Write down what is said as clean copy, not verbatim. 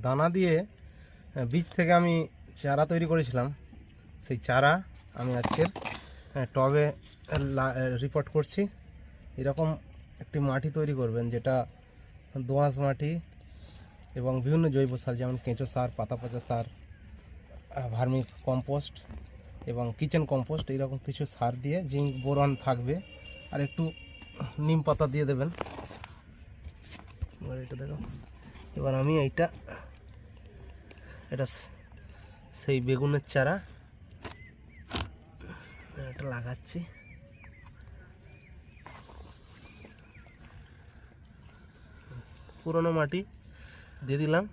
দানা দিয়ে বীজ থেকে আমি চারা তৈরি করেছিলাম। সেই চারা আমি আজকের টবে রিপোর্ট করছি। এরকম একটি মাটি তৈরি করবেন যেটা দোআঁশ মাটি এবং বিভিন্ন জৈব সার যেমন কেঁচো সার, পাতা পচা সার, ভার্মি কম্পোস্ট এবং কিচেন কম্পোস্ট, এইরকম কিছু সার দিয়ে জিঙ্ক বোরন থাকবে, আর একটু নিম পাতা দিয়ে দেবেন। এবার এটা দেখো, এবার আমি এটা সেই বেগুনের চারা এটা লাগাচ্ছি। পুরনো মাটি দিয়ে দিলাম।